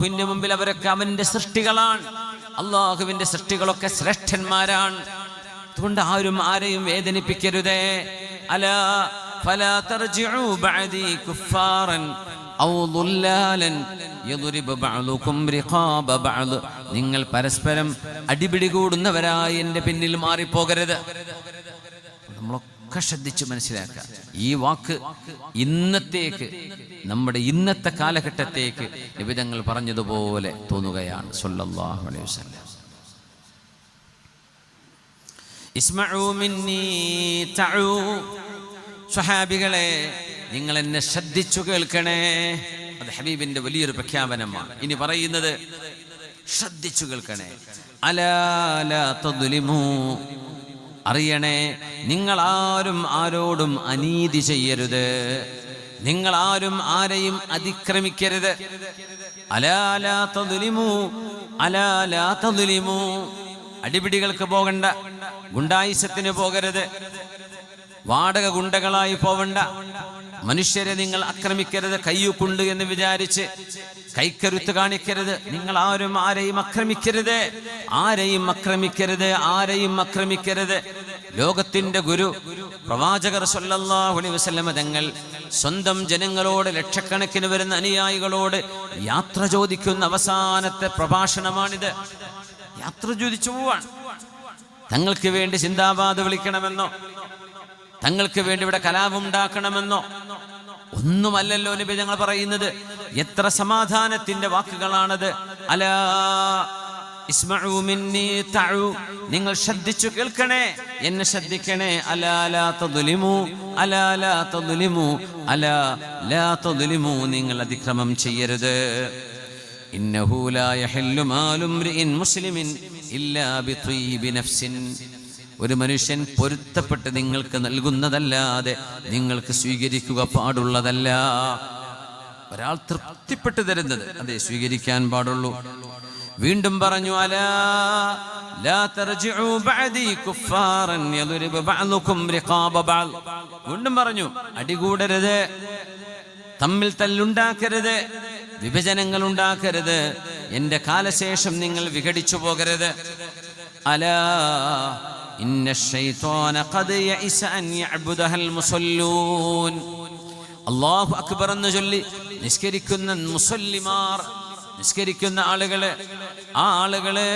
അല്ലാഹുവിന്റെ മുമ്പിൽ അവരൊക്കെ അവന്റെ സൃഷ്ടികളാണ്. അല്ലാഹുവിന്റെ സൃഷ്ടികളൊക്കെ ശ്രേഷ്ഠന്മാരാണ്. അതുകൊണ്ട് ആരും ആരെയും വേദനിപ്പിക്കരുതേ. അലാ ഫലാ തർജിഉ ബഅദി കുഫാറൻ ഔ ദുല്ലാലൻ യദ്രിബു ബഅദുകും റിഖാബ ബഅദ്. നിങ്ങൾ പരസ്പരം അടിപിടി കൂടുന്നവരായി എൻ്റെ പിന്നിൽ മാറിപ്പോകരുത്. നമ്മളൊക്കെ ശ്രദ്ധിച്ച് മനസ്സിലാക്കുക. ഈ വാക്ക് ഇന്നത്തേക്ക്, നമ്മുടെ ഇന്നത്തെ കാലഘട്ടത്തേക്ക് നബി തങ്ങൾ പറഞ്ഞതുപോലെ തോന്നുകയാണ് സല്ലല്ലാഹു അലൈഹി വസല്ലം. ഇസ്മഉ മിന്നി തഉ. സ്വഹാബികളെ, നിങ്ങൾ എന്നെ ശ്രദ്ധിച്ചു കേൾക്കണേ. അത് ഹബീബിന്റെ വലിയൊരു പ്രഖ്യാപനമാണ്. ഇനി പറയുന്നത് ശ്രദ്ധിച്ചു കേൾക്കണേ. അലാ ലാ തദ്ലിമു. അറിയണേ, നിങ്ങളാരും ആരോടും അനീതി ചെയ്യരുത്, നിങ്ങളാരും ആരെയും അതിക്രമിക്കരുത്. അലാ ലാ തദ്ലിമു, അലാ ലാ തദ്ലിമു. അടിപിടികൾക്ക് പോകണ്ട, ഗുണ്ടായിസത്തിന് പോകരുത്, വാടക ഗുണ്ടകളായി പോവണ്ട, മനുഷ്യരെ നിങ്ങൾ ആക്രമിക്കരുത്. കയ്യുക്കുണ്ട് എന്ന് വിചാരിച്ച് കൈക്കരുത്ത് കാണിക്കരുത്. നിങ്ങൾ ആരും ആരെയും ആക്രമിക്കരുത്, ആരെയും ആക്രമിക്കരുത്, ആരെയും ആക്രമിക്കരുത്. ലോകത്തിന്റെ ഗുരു പ്രവാചകർ സല്ലല്ലാഹു അലൈഹി വസല്ലം തങ്ങൾ സ്വന്തം ജനങ്ങളോട്, ലക്ഷക്കണക്കിന് വരുന്ന അനുയായികളോട് യാത്ര ചോദിക്കുന്ന അവസാനത്തെ പ്രഭാഷണമാണിത്. യാത്ര ചോദിച്ചു പോവാൻ. തങ്ങൾക്ക് വേണ്ടി സിന്ദാബാദ് വിളിക്കണമെന്നോ, തങ്ങൾക്ക് വേണ്ടി ഇവിടെ കലാപമുണ്ടാക്കണമെന്നോ ഒന്നുമല്ലല്ലോ നബി ഞങ്ങൾ പറയുന്നത്. എത്ര സമാധാനത്തിന്റെ വാക്കുകളാണത്. അലാ ഇസ്മഉ മിന്നി തഉ. നിങ്ങൾ ശ്രദ്ധിച്ചു കേൾക്കണേ, എന്നെ ശ്രദ്ധിക്കണേ. അലാ ലാ തദ്ലിമു, അലാ ലാ തദ്ലിമു, അലാ ലാ തദ്ലിമു. നിങ്ങൾ അതിക്രമം ചെയ്യരുത്. ഇന്നഹു ലാ യഹില്ലു മാലു ഇംറിഇൻ മുസ്ലിമിൻ ഇല്ലാ ബിത്വീബി നഫ്സിൻ. ഒരു മനുഷ്യൻ പൊരുത്തപ്പെട്ട് നിങ്ങൾക്ക് നൽകുന്നതല്ലാതെ നിങ്ങൾക്ക് സ്വീകരിക്കുക പാടുള്ളതല്ല. ഒരാൾ തൃപ്തിപ്പെട്ട് തരുന്നത് അതേ സ്വീകരിക്കാൻ പാടുള്ളൂ. വീണ്ടും പറഞ്ഞു, അലാ ലാ തർജിഉ ബഅദി കുഫാറൻ യദ്രിബു ബഅദുകും റിഖാബ ബഅദ്. വീണ്ടും പറഞ്ഞു, അടികൂടരുത്, തമ്മിൽ തല്ലുണ്ടാക്കരുത്, വിഭജനങ്ങൾ ഉണ്ടാക്കരുത്, എന്റെ കാലശേഷം നിങ്ങൾ വിഘടിച്ചു പോകരുത്. അലാ ഇന്ന ശൈത്വാന ഖദ് യഇസ അൻ യഅബ്ദുഹൽ മുസല്ലൂൻ. അല്ലാഹു അക്ബർ എന്ന് ചൊല്ലി നിസ്കരിക്കുന്ന മുസല്ലിമാർ, നിസ്കരിക്കുന്ന ആളുകള്, ആ ആളുകള്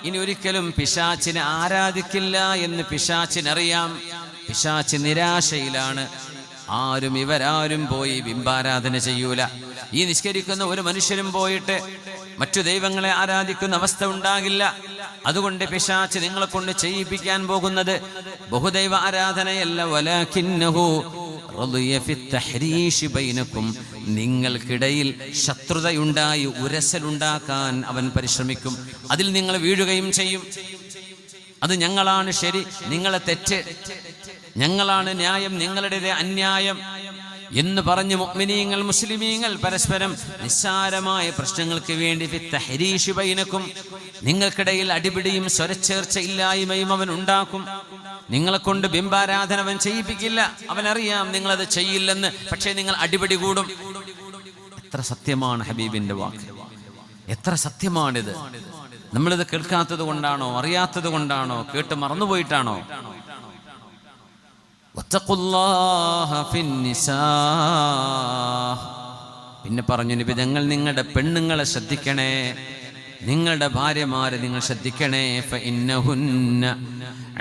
ഇനി ഒരിക്കലും പിശാചിനെ ആരാധിക്കില്ല എന്ന് പിശാചിനറിയാം. പിശാച് നിരാശയിലാണ്. ആരും ഇവരാരും പോയി ബിംബാരാധന ചെയ്യൂല. ഈ നിസ്കരിക്കുന്ന ഒരു മനുഷ്യരും പോയിട്ട് മറ്റു ദൈവങ്ങളെ ആരാധിക്കുന്ന അവസ്ഥ ഉണ്ടാകില്ല. അതുകൊണ്ട് പിശാച് നിങ്ങളെ കൊണ്ട് ചെയ്യിപ്പിക്കാൻ പോകുന്നത് ബഹുദൈവ ആരാധനയല്ല. വലാകിന്നഹു റളിയ ഫിത്തഹ്രീശി ബൈനകും. നിങ്ങൾക്കിടയിൽ ശത്രുതയുണ്ടായി ഉരസലുണ്ടാക്കാൻ അവൻ പരിശ്രമിക്കും. അതിൽ നിങ്ങൾ വീഴുകയും ചെയ്യും. അത് ഞങ്ങളാണ് ശരി, നിങ്ങളെ തെറ്റ്, ഞങ്ങളാണ് ന്യായം, നിങ്ങളുടെ അന്യായം എന്ന് പറഞ്ഞ് മുഅ്മിനീങ്ങൾ, മുസ്ലിമീങ്ങൾ പരസ്പരം നിസ്സാരമായ പ്രശ്നങ്ങൾക്ക് വേണ്ടി ഫിത്തഹ്രീശി ബൈനകും, നിങ്ങൾക്കിടയിൽ അടിപിടിയും സ്വരച്ചേർച്ച ഇല്ലായ്മയും അവൻ ഉണ്ടാക്കും. നിങ്ങളെ കൊണ്ട് ബിംബാരാധന അവൻ ചെയ്യിപ്പിക്കില്ല. അവനറിയാം നിങ്ങളത് ചെയ്യില്ലെന്ന്. പക്ഷേ നിങ്ങൾ അടിപിടി കൂടും. എത്ര സത്യമാണ് ഹബീബിന്റെ വാക്ക്, എത്ര സത്യമാണിത്. നമ്മളിത് കേൾക്കാത്തത് കൊണ്ടാണോ, അറിയാത്തത് കൊണ്ടാണോ, കേട്ട് മറന്നുപോയിട്ടാണോ? പിന്നെ പറഞ്ഞു നബി ഞങ്ങൾ, നിങ്ങളുടെ പെണ്ണുങ്ങളെ ശ്രദ്ധിക്കണേ, നിങ്ങളുടെ ഭാര്യമാരെ നിങ്ങൾ ശ്രദ്ധിക്കണേ. ഫഇന്നഹുന്ന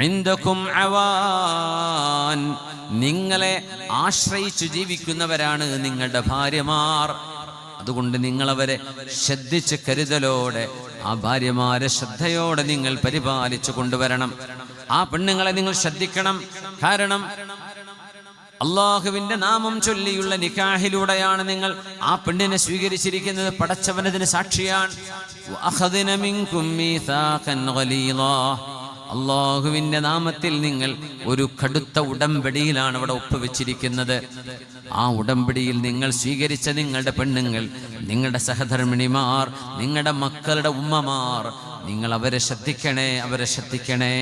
ഇൻദകും അവാൻ. നിങ്ങളെ ആശ്രയിച്ചു ജീവിക്കുന്നവരാണ് നിങ്ങളുടെ ഭാര്യമാർ. അതുകൊണ്ട് നിങ്ങളവരെ ശ്രദ്ധിച്ച് കരുതലോടെ, ആ ഭാര്യമാരെ ശ്രദ്ധയോടെ നിങ്ങൾ പരിപാലിച്ചു കൊണ്ടുവരണം. ആ പെണ്ണുങ്ങളെ നിങ്ങൾ ശ്രദ്ധിക്കണം. കാരണം അള്ളാഹുവിന്റെ നാമം ചൊല്ലിയുള്ള നിക്കാഹിലൂടെയാണ് നിങ്ങൾ ആ പെണ്ണിനെ സ്വീകരിച്ചിരിക്കുന്നത്. പടച്ചവനതിന് സാക്ഷിയാണ്. അള്ളാഹുവിന്റെ നാമത്തിൽ നിങ്ങൾ ഒരു കടുത്ത ഉടമ്പടിയിലാണ് അവിടെ ഒപ്പുവെച്ചിരിക്കുന്നത്. ആ ഉടമ്പടിയിൽ നിങ്ങൾ സ്വീകരിച്ച നിങ്ങളുടെ പെണ്ണുങ്ങൾ, നിങ്ങളുടെ സഹധർമ്മിണിമാർ, നിങ്ങളുടെ മക്കളുടെ ഉമ്മമാർ, നിങ്ങൾ അവരെ ശ്രദ്ധിക്കണേ, അവരെ ശ്രദ്ധിക്കണേ.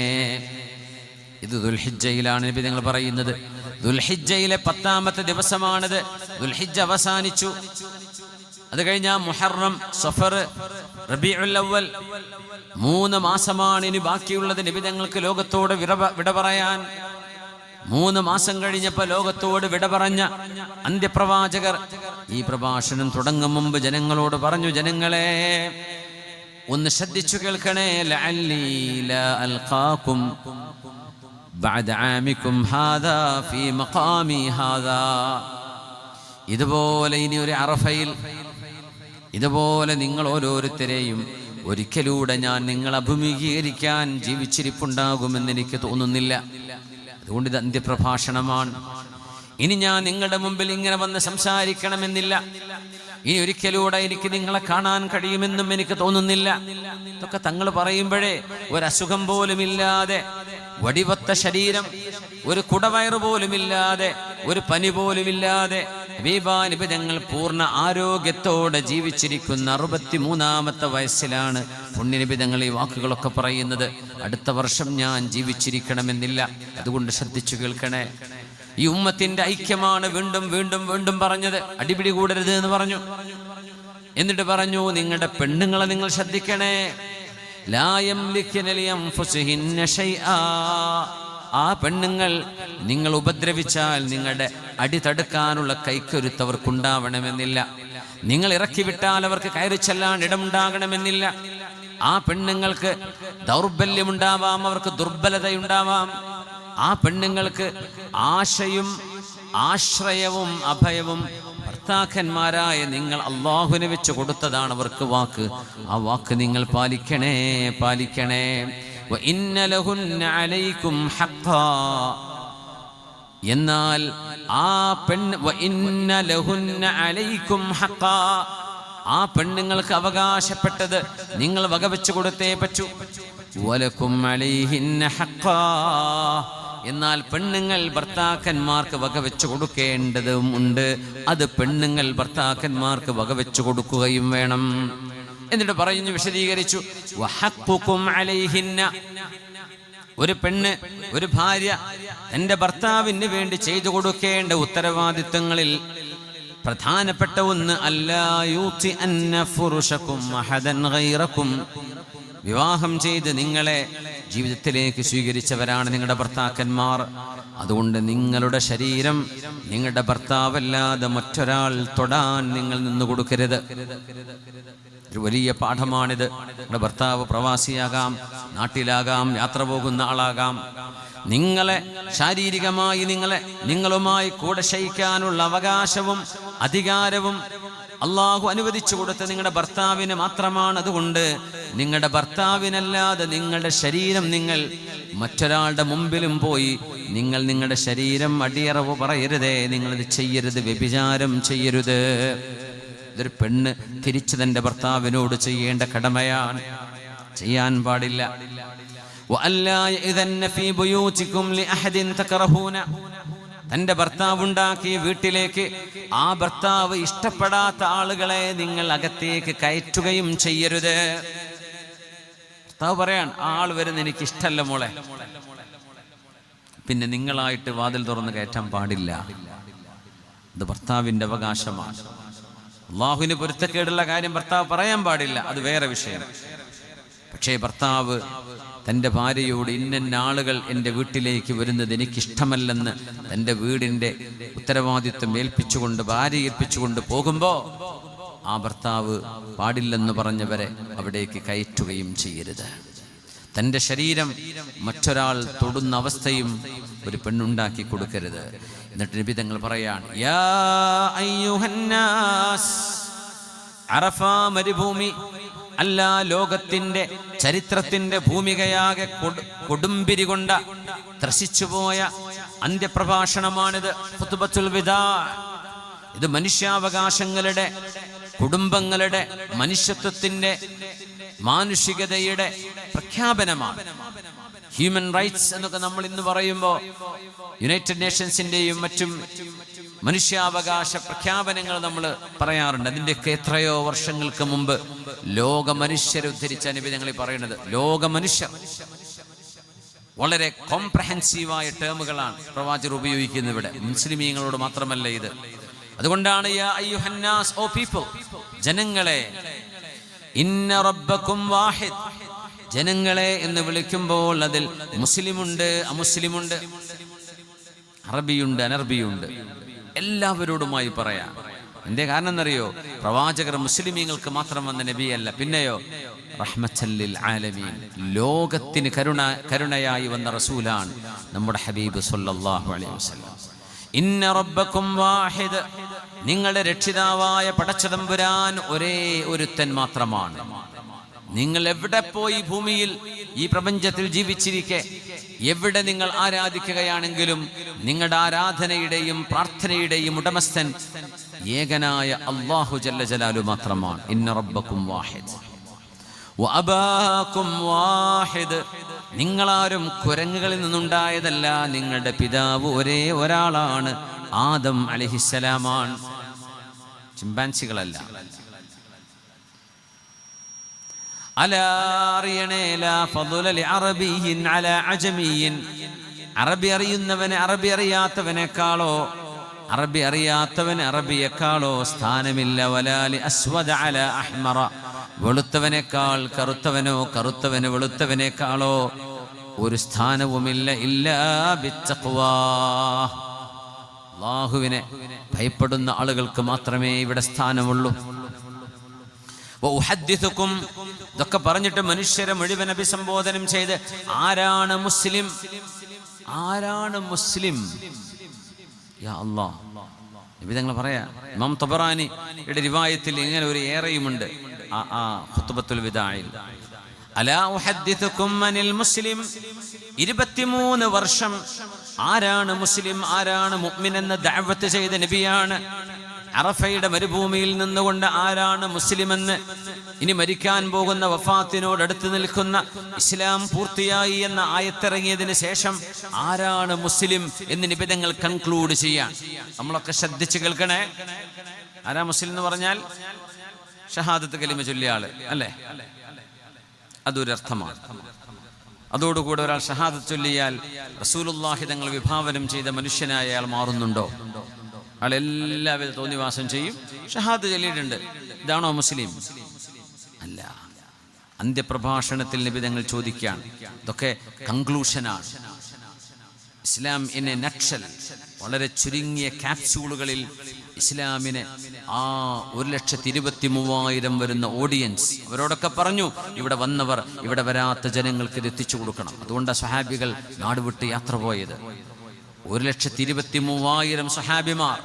ഇത് ദുൽഹിജ്ജയിലാണ് നബി നിങ്ങൾ പറയുന്നത്. ദുൽഹിജ്ജയിലെ 10ാമത്തെ ദിവസമാണിത്. ദുൽഹിജ്ജ അവസാനിച്ചു. അത് കഴിഞ്ഞാൽ മുഹറം, സഫർ, റബീഉൽ അവ്വൽ 3 മാസമാണ് ഇനി ബാക്കിയുള്ളത് നബി തങ്ങൾക്ക് ലോകത്തോട് വിട പറയാൻ. 3 മാസം കഴിഞ്ഞപ്പോൾ ലോകത്തോട് വിട പറഞ്ഞ അന്ത്യപ്രവാചകർ ഈ പ്രഭാഷണം തുടങ്ങും മുമ്പ് ജനങ്ങളോട് പറഞ്ഞു, ജനങ്ങളെ ഒന്ന് ശ്രദ്ധിച്ചു കേൾക്കണേ. ലഅല്ലി ലാ അൽഖാകും ബഅദ ആമികും ഹാദാ ഫീ മഖാമി ഹാദാ. ഇതുപോലെ ഇനി ഒരു അറഫയിൽ ഇതുപോലെ നിങ്ങൾ ഓരോരുത്തരെയും ഒരിക്കലൂടെ ഞാൻ നിങ്ങൾ അഭിമുഖീകരിക്കാൻ ജീവിച്ചിരിപ്പുണ്ടാകുമെന്ന് എനിക്ക് തോന്നുന്നില്ല. അതുകൊണ്ട് ഇത് അന്ത്യപ്രഭാഷണമാണ്. ഇനി ഞാൻ നിങ്ങളുടെ മുമ്പിൽ ഇങ്ങനെ വന്ന് സംസാരിക്കണമെന്നില്ല. ഇനി ഒരിക്കലൂടെ എനിക്ക് നിങ്ങളെ കാണാൻ കഴിയുമെന്നും എനിക്ക് തോന്നുന്നില്ല. ഇതൊക്കെ തങ്ങൾ പറയുമ്പോഴേ ഒരസുഖം പോലുമില്ലാതെ, വടിവത്ത ശരീരം, ഒരു കുടവയറ് പോലുമില്ലാതെ, ഒരു പനി പോലുമില്ലാതെ ഹബീബാനബി തങ്ങൾ പൂർണ്ണ ആരോഗ്യത്തോടെ ജീവിച്ചിരിക്കുന്ന 63-ാമത്തെ വയസ്സിലാണ് പുണ്യനബി തങ്ങൾ ഈ വാക്കുകളൊക്കെ പറയുന്നത്. അടുത്ത വർഷം ഞാൻ ജീവിച്ചിരിക്കണമെന്നില്ല. അതുകൊണ്ട് ശ്രദ്ധിച്ചു കേൾക്കണേ. ഈ ഉമ്മത്തിന്റെ ഐക്യമാണ് വീണ്ടും വീണ്ടും വീണ്ടും പറഞ്ഞത്. അടിപിടി കൂടരുത് എന്ന് പറഞ്ഞു. എന്നിട്ട് പറഞ്ഞു, നിങ്ങളുടെ പെണ്ണുങ്ങളെ നിങ്ങൾ ശ്രദ്ധിക്കണേ. ലാ യംലികുന ലിഅൻഫുസിഹിന്ന ശൈആ. ആ പെണ്ണുങ്ങൾ നിങ്ങൾ ഉപദ്രവിച്ചാൽ നിങ്ങളുടെ അടി തടുക്കാനുള്ള കൈക്കരുത്തവർക്കുണ്ടാവണമെന്നില്ല. നിങ്ങൾ ഇറക്കി വിട്ടാൽ അവർക്ക് കയറി ചെല്ലാൻ ഇടമുണ്ടാകണമെന്നില്ല. ആ പെണ്ണുങ്ങൾക്ക് ദൗർബല്യമുണ്ടാവാം, അവർക്ക് ദുർബലതയുണ്ടാവാം. ആ പെണ്ണുങ്ങൾക്ക് ആശയും ആശ്രയവും അഭയവും ഭർത്താക്കന്മാരായ നിങ്ങൾ അള്ളാഹുവിനെ വെച്ച് കൊടുത്തതാണ് അവർക്ക് വാക്ക്. ആ വാക്ക് നിങ്ങൾ പാലിക്കണേ, പാലിക്കണേ. വഇന്ന ലഹുന്ന അലൈക്കും ഹഖ്ഖാ. എന്നാൽ ആ വഇന്ന ലഹുന്ന അലൈക്കും ഹഖ്ഖാ. ആ പെണ്ണുങ്ങൾക്ക് അവകാശപ്പെട്ടത് നിങ്ങൾ വകവെച്ചു കൊടുത്തേ പറ്റൂ. വലക്കും അലൈഹിന്ന ഹഖ്ഖാ. എന്നാൽ പെണ്ണുങ്ങൾ ഭർത്താക്കന്മാർക്ക് വകവെച്ചു കൊടുക്കേണ്ടതും ഉണ്ട്. അത് പെണ്ണുങ്ങൾ ഭർത്താക്കന്മാർക്ക് വകവെച്ചു കൊടുക്കുകയും വേണം. എന്നിട്ട് പറയുന്നു, വിശദീകരിച്ചു, വഹഖ്ഖുകും അലൈഹിന്ന. ഒരു പെണ്ണ്, ഒരു ഭാര്യ തന്റെ ഭർത്താവിന് വേണ്ടി ചെയ്തു കൊടുക്കേണ്ട ഉത്തരവാദിത്തങ്ങളിൽ പ്രധാനപ്പെട്ട ഒന്ന് അല്ലാ യൂതി അന്ന ഫുറുഷകും അഹദൻ ഗൈറകും. വിവാഹം ചെയ്ത് നിങ്ങളെ ജീവിതത്തിലേക്ക് സ്വീകരിച്ചവരാണ് നിങ്ങളുടെ ഭർത്താക്കന്മാർ. അതുകൊണ്ട് നിങ്ങളുടെ ശരീരം നിങ്ങളുടെ ഭർത്താവല്ലാതെ മറ്റൊരാൾ തൊടാൻ നിങ്ങൾ നിന്ന് കൊടുക്കരുത്. ഒരു വലിയ പാഠമാണിത്. നിങ്ങളുടെ ഭർത്താവ് പ്രവാസിയാകാം, നാട്ടിലാകാം, യാത്ര പോകുന്ന ആളാകാം. നിങ്ങളെ ശാരീരികമായി നിങ്ങളുമായി കൂടെ ശയിക്കാനുള്ള അവകാശവും അധികാരവും അള്ളാഹു അനുവദിച്ചു കൊടുത്ത നിങ്ങളുടെ ഭർത്താവിന് മാത്രമാണ്. അതുകൊണ്ട് നിങ്ങളുടെ ഭർത്താവിനല്ലാതെ നിങ്ങളുടെ ശരീരം നിങ്ങൾ മറ്റൊരാളുടെ മുമ്പിലും പോയി നിങ്ങളുടെ ശരീരം അടിയറവ് പറയരുതേ. നിങ്ങളിത് ചെയ്യരുത്, വ്യഭിചാരം ചെയ്യരുത്. ഇതൊരു പെണ്ണ് തിരിച്ചു തന്റെ ഭർത്താവിനോട് ചെയ്യേണ്ട കടമയാണ്, ചെയ്യാൻ പാടില്ല. തന്റെ ഭർത്താവ് ഉണ്ടാക്കിയ വീട്ടിലേക്ക് ആ ഭർത്താവ് ഇഷ്ടപ്പെടാത്ത ആളുകളെ നിങ്ങൾ അകത്തേക്ക് കയറ്റുകയും ചെയ്യരുത്. ഭർത്താവ് പറയാൻ, ആ ആൾ വരുന്ന എനിക്ക് ഇഷ്ടമല്ല മോളെ, പിന്നെ നിങ്ങളായിട്ട് വാതിൽ തുറന്ന് കയറ്റാൻ പാടില്ല. ഇത് ഭർത്താവിന്റെ അവകാശമാണ്. അള്ളാഹുവിന് പൊരുത്തക്കേടുള്ള കാര്യം ഭർത്താവ് പറയാൻ പാടില്ല, അത് വേറെ വിഷയം. പക്ഷേ ഭർത്താവ് തൻ്റെ ഭാര്യയോട് ഇന്ന ആളുകൾ എൻ്റെ വീട്ടിലേക്ക് വരുന്നത് എനിക്കിഷ്ടമല്ലെന്ന് തൻ്റെ വീടിൻ്റെ ഉത്തരവാദിത്വം ഏൽപ്പിച്ചുകൊണ്ട്, ഭാര്യ ഏൽപ്പിച്ചുകൊണ്ട് പോകുമ്പോൾ ആ ഭർത്താവ് പാടില്ലെന്ന് പറഞ്ഞവരെ അവിടേക്ക് കയറ്റുകയും ചെയ്യരുത്. തൻ്റെ ശരീരം മറ്റൊരാൾ തൊടുന്ന അവസ്ഥയും ഒരു പെണ്ണുണ്ടാക്കി കൊടുക്കരുത്. എന്നിട്ട് നബി തങ്ങൾ പറയാണ്, യാ അയ്യുഹന്നാസ്. അറഫ മരുഭൂമി അല്ല, ലോകത്തിന്റെ ചരിത്രത്തിന്റെ ഭൂമികയാകെ കൊടുമ്പിരി കൊണ്ട ത്രസിച്ചുപോയ അന്ത്യപ്രഭാഷണമാണിത്. ഖുത്ബത്തുൽ വിദാ. ഇത് മനുഷ്യാവകാശങ്ങളുടെ, കുടുംബങ്ങളുടെ, മനുഷ്യത്വത്തിന്റെ, മാനുഷികതയുടെ പ്രഖ്യാപനമാണ്. ഹ്യൂമൻ റൈറ്റ്സ് എന്നൊക്കെ നമ്മൾ ഇന്ന് പറയുമ്പോൾ യുണൈറ്റഡ് നേഷൻസിന്റെയും മറ്റും മനുഷ്യാവകാശ പ്രഖ്യാപനങ്ങൾ നമ്മൾ പറയാറുണ്ട്. അതിൻ്റെയൊക്കെ എത്രയോ വർഷങ്ങൾക്ക് മുമ്പ് ലോക മനുഷ്യരെ ഉദ്ധരിച്ച നബി ഞങ്ങൾ പറയുന്നത്, ലോക മനുഷ്യർ. വളരെ കോംപ്രഹെൻസീവായ ടേമുകളാണ് പ്രവാചകർ ഉപയോഗിക്കുന്നത് ഇവിടെ. മുസ്ലിമീങ്ങളോട് മാത്രമല്ല ഇത്, അതുകൊണ്ടാണ് യാ അയ്യുഹന്നാസ്, ഓ പീപ്പിൾ, ജനങ്ങളെ, ഇന്ന റബ്ബക്കും വാഹിദ്, ജനങ്ങളെ എന്ന് വിളിക്കുമ്പോൾ അതിൽ മുസ്ലിമുണ്ട്, അമുസ്ലിമുണ്ട്, അറബിയുണ്ട്, അനർബിയുണ്ട്, എല്ലാവരോടുമായി പറയാം. എന്തേ കാരണം എന്നറിയോ? പ്രവാചകർ മുസ്ലിമീങ്ങൾക്ക് മാത്രം വന്ന നബിയല്ല, പിന്നെയോ റഹ്മത്തൽ ലിൽ ആലമീൻ, ലോകത്തിന് കരുണയായി വന്ന റസൂലാണ് നമ്മുടെ ഹബീബ് സല്ലല്ലാഹു അലൈഹി വസല്ലം. ഇന്ന റബ്ബക്കും വാഹിദ്, നിങ്ങളുടെ രക്ഷിതാവായ പടച്ചതമ്പുരാൻ ഒരേ ഒരുത്തൻ മാത്രമാണ്. നിങ്ങൾ എവിടെ പോയി ഭൂമിയിൽ ഈ പ്രപഞ്ചത്തിൽ ജീവിച്ചിരിക്കെ എവിടെ നിങ്ങൾ ആരാധിക്കുകയാണെങ്കിലും നിങ്ങളുടെ ആരാധനയുടെയും പ്രാർത്ഥനയുടെയും ഉടമസ്ഥൻ ഏകനായ അല്ലാഹു ജല്ല ജലാലു മാത്രമാണ്. ഇന്ന റബ്ബക്കും വാഹിദ് വഅബാകും വാഹിദ്, നിങ്ങളാരും കുരങ്ങുകളിൽ നിന്നുണ്ടായതല്ല, നിങ്ങളുടെ പിതാവ് ഒരേ ഒരാളാണ്, ആദം അലൈഹിസ്സലാമാണ്, ചിമ്പാൻസികളല്ല. അലാ അറിയണേ, ലാ ഫളല ലിഅറബിയ്യിൻ അലാ അജമിയ്യിൻ, അറബി അറിയുന്നവന് അറബി അറിയാത്തവനേക്കാളോ അറബി അറിയാത്തവന് അറബിയേക്കാളോ സ്ഥാനമില്ല. വലാ ലി അസ്വദ അലാ അഹ്മറ, വെളുത്തവനേക്കാൾ കറുത്തവനോ കറുത്തവന് വെളുത്തവനേക്കാളോ ഒരു സ്ഥാനവുമില്ല. ഇല്ലാ ബിത്തഖ്വാ, അല്ലാഹുവിനെ ഭയപ്പെടുന്ന ആളുകൾക്ക് മാത്രമേ ഇവിടെ സ്ഥാനമുള്ളൂ. വഉഹദ്ദിസുകും, ഇതൊക്കെ പറഞ്ഞിട്ട് മനുഷ്യരെ മുഴുവൻ അഭിസംബോധനം ചെയ്ത് ആരാണ് മുസ്ലിം, ആരാണ് മുസ്ലിം? യാ അല്ലാഹ്, നബി തങ്ങൾ പറയാ, ഇമാം തബറാനിയുടെ റിവായത്തിൽ ഇങ്ങനെ ഒരു ഏറെയുമുണ്ട് ഖുത്ബത്തുൽ വിദാഇൽ. അലാ ഉഹദ്ദിസുകും അനിൽ മുസ്ലിം, 23 വർഷം ആരാണ് മുസ്ലിം, ആരാണ് മുഅ്മിൻ എന്ന ദഅവത്ത് ചെയ്ത നബിയാണ്. അറഫയുടെ മരുഭൂമിയിൽ നിന്നുകൊണ്ട് ആരാണ് മുസ്ലിമെന്ന്, ഇനി മരിക്കാൻ പോകുന്ന വഫാത്തിനോടടുത്ത് നിൽക്കുന്ന ഇസ്ലാം പൂർത്തിയായി എന്ന ആയത്തിറങ്ങിയതിന് ശേഷം ആരാണ് മുസ്ലിം എന്ന് നിബിധങ്ങൾ കൺക്ലൂഡ് ചെയ്യാൻ നമ്മളൊക്കെ ശ്രദ്ധിച്ച് കേൾക്കണേ. ആരാ മുസ്ലിം എന്ന് പറഞ്ഞാൽ ഷഹാദത്ത് കലിമ ചൊല്ലിയ ആള് അല്ലേ, അതൊരർത്ഥമാണ്. അതോടുകൂടെ ഒരാൾ ഷഹാദത്ത് ചൊല്ലിയാൽ റസൂലുള്ളാഹി തങ്ങൾ വിഭാവനം ചെയ്ത മനുഷ്യനായ അയാൾ മാറുന്നുണ്ടോ? അയാൾ എല്ലാവിധ തോന്നിവാസം ചെയ്യും, ഷഹാദത്ത് ചൊല്ലിയിട്ടുണ്ട്, ഇതാണോ മുസ്ലിം? അല്ല. അന്ത്യപ്രഭാഷണത്തിൽ നബി തങ്ങൾ ചോദിക്കാൻ, ഇതൊക്കെ കൺക്ലൂഷനാണ്. ഇസ്ലാം ഇൻ എ നട്ട്ഷെൽ, വളരെ ചുരുങ്ങിയ ക്യാപ്സ്യൂളുകളിൽ ഇസ്ലാമിനെ 1,23,000 വരുന്ന ഓഡിയൻസ്, അവരോടൊക്കെ പറഞ്ഞു ഇവിടെ വന്നവർ ഇവിടെ വരാത്ത ജനങ്ങൾക്ക് ഇത് എത്തിച്ചു കൊടുക്കണം. അതുകൊണ്ടാണ് സ്വഹാബികൾ നാടുവിട്ട് യാത്ര പോയത്. 1,23,000 സ്വഹാബിമാർ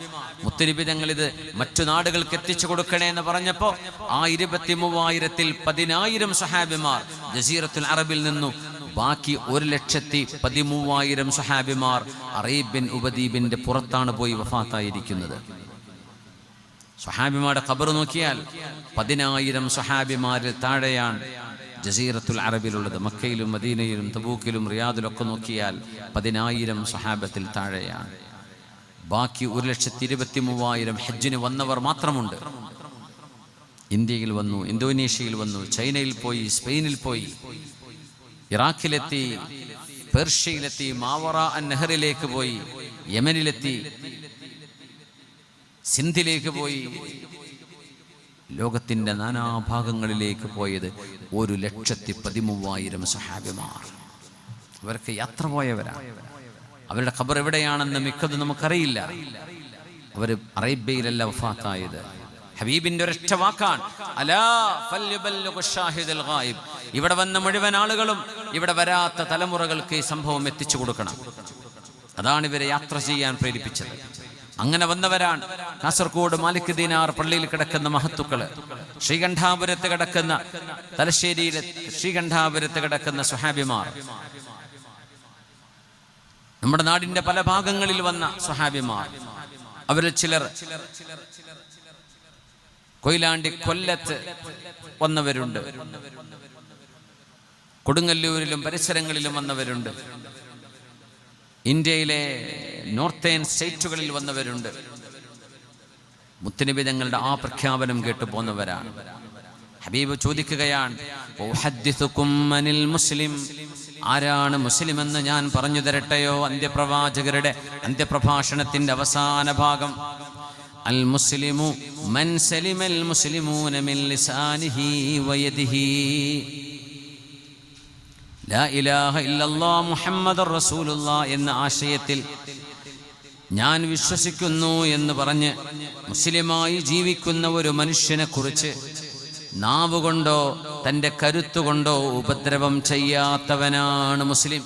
മുത്തനബി തങ്ങൾ ഇത് മറ്റു നാടുകൾക്ക് എത്തിച്ചു കൊടുക്കണേ എന്ന് പറഞ്ഞപ്പോൾ ആ 23,000-ൽ 10,000 സ്വഹാബിമാർ ജസീറത്തുൽ അറബിൽ നിന്നു, ബാക്കി 1,13,000 സ്വഹാബിമാർ അറേബ്യൻ ഉപദ്വീപിന്റെ പുറത്താണ് പോയി വഫാത്തായിരിക്കുന്നത്. സ്വഹാബിമാരുടെ ഖബർ നോക്കിയാൽ 10,000 സ്വഹാബിമാരിൽ താഴെയാണ് ജസീറത്തുൽ അറബിലുള്ളത്. മക്കയിലും മദീനയിലും തബൂക്കിലും റിയാദിലൊക്കെ നോക്കിയാൽ 10,000 സ്വഹാബത്തിൽ താഴെയാണ്. ബാക്കി 1,23,000 ഹജ്ജിന് വന്നവർ മാത്രമുണ്ട്. ഇന്ത്യയിൽ വന്നു, ഇന്തോനേഷ്യയിൽ വന്നു, ചൈനയിൽ പോയി, സ്പെയിനിൽ പോയി, ഇറാഖിലെത്തി, പേർഷ്യയിലെത്തി, മാവറ അൻ നെഹറിലേക്ക് പോയി, യമനിലെത്തി, സിന്ധിലേക്ക് പോയി, ലോകത്തിന്റെ നാനാഭാഗങ്ങളിലേക്ക് പോയത് 1,13,000 സ്വഹാബിമാർ. അവർക്ക് യാത്ര പോയവരാണ്. അവരുടെ ഖബർ എവിടെയാണെന്ന് മിക്കതും നമുക്കറിയില്ല. അവർ അറേബ്യയിലല്ല വഫാത്തായത്. ഹബീബിന്റെ ഒരൊറ്റ വാക്കാണ്, അലാ ഫൽയുബല്ലിഗു ഷാഹിദുൽ ഗായിബ്, ഇവിടെ വന്ന മുഴുവൻ ആളുകളും ഇവിടെ വരാത്ത തലമുറകൾക്ക് ഈ സംഭവം എത്തിച്ചു കൊടുക്കണം. അതാണ് ഇവരെ യാത്ര ചെയ്യാൻ പ്രേരിപ്പിച്ചത്. അങ്ങനെ വന്നവരാണ് കാസർഗോഡ് മാലിക് ദീനാർ പള്ളിയിൽ കിടക്കുന്ന മഹത്തുക്കള്, ശ്രീകണ്ഠാപുരത്ത് കിടക്കുന്ന, തലശ്ശേരിയിലെ ശ്രീകണ്ഠാപുരത്ത് കിടക്കുന്ന സ്വഹാബിമാർ, നമ്മുടെ നാടിന്റെ പല ഭാഗങ്ങളിൽ വന്ന സ്വഹാബിമാർ. അവരിൽ ചിലർ കൊയിലാണ്ടി കൊല്ലത്ത് വന്നവരുണ്ട്, കൊടുങ്ങല്ലൂരിലും പരിസരങ്ങളിലും വന്നവരുണ്ട്, ഇന്ത്യയിലെ നോർത്തേൺ സ്റ്റേറ്റുകളിൽ വന്നവരുണ്ട്. മുത്തുനബി തങ്ങളുടെ ആ പ്രഖ്യാപനം കേട്ടു പോന്നവരാണ്. ഹബീബ് ചോദിക്കുകയാണ്, ഉഹദ്ദിസുകും അനിൽ മുസ്ലിം, ആരാണ് മുസ്ലിം എന്ന് ഞാൻ പറഞ്ഞു തരട്ടെയോ? അന്ത്യപ്രവാചകരുടെ അന്ത്യപ്രഭാഷണത്തിന്റെ അവസാന ഭാഗം അൽ മുസ്ലിമു മൻ സലിമൽ മുസ്ലിമൂന മിൻ ലിസാനിഹി വയദിഹി. ലാ ഇലാഹ ഇല്ലല്ലാഹ് മുഹമ്മദുർ റസൂലുള്ളാഹ് എന്ന ആശയത്തിൽ ഞാൻ വിശ്വസിക്കുന്നു എന്ന് പറഞ്ഞ് മുസ്ലിമായി ജീവിക്കുന്ന ഒരു മനുഷ്യനെ കുറിച്ച് നാവുകൊണ്ടോ തൻ്റെ കരുത്തുകൊണ്ടോ ഉപദ്രവം ചെയ്യാത്തവനാണ് മുസ്ലിം.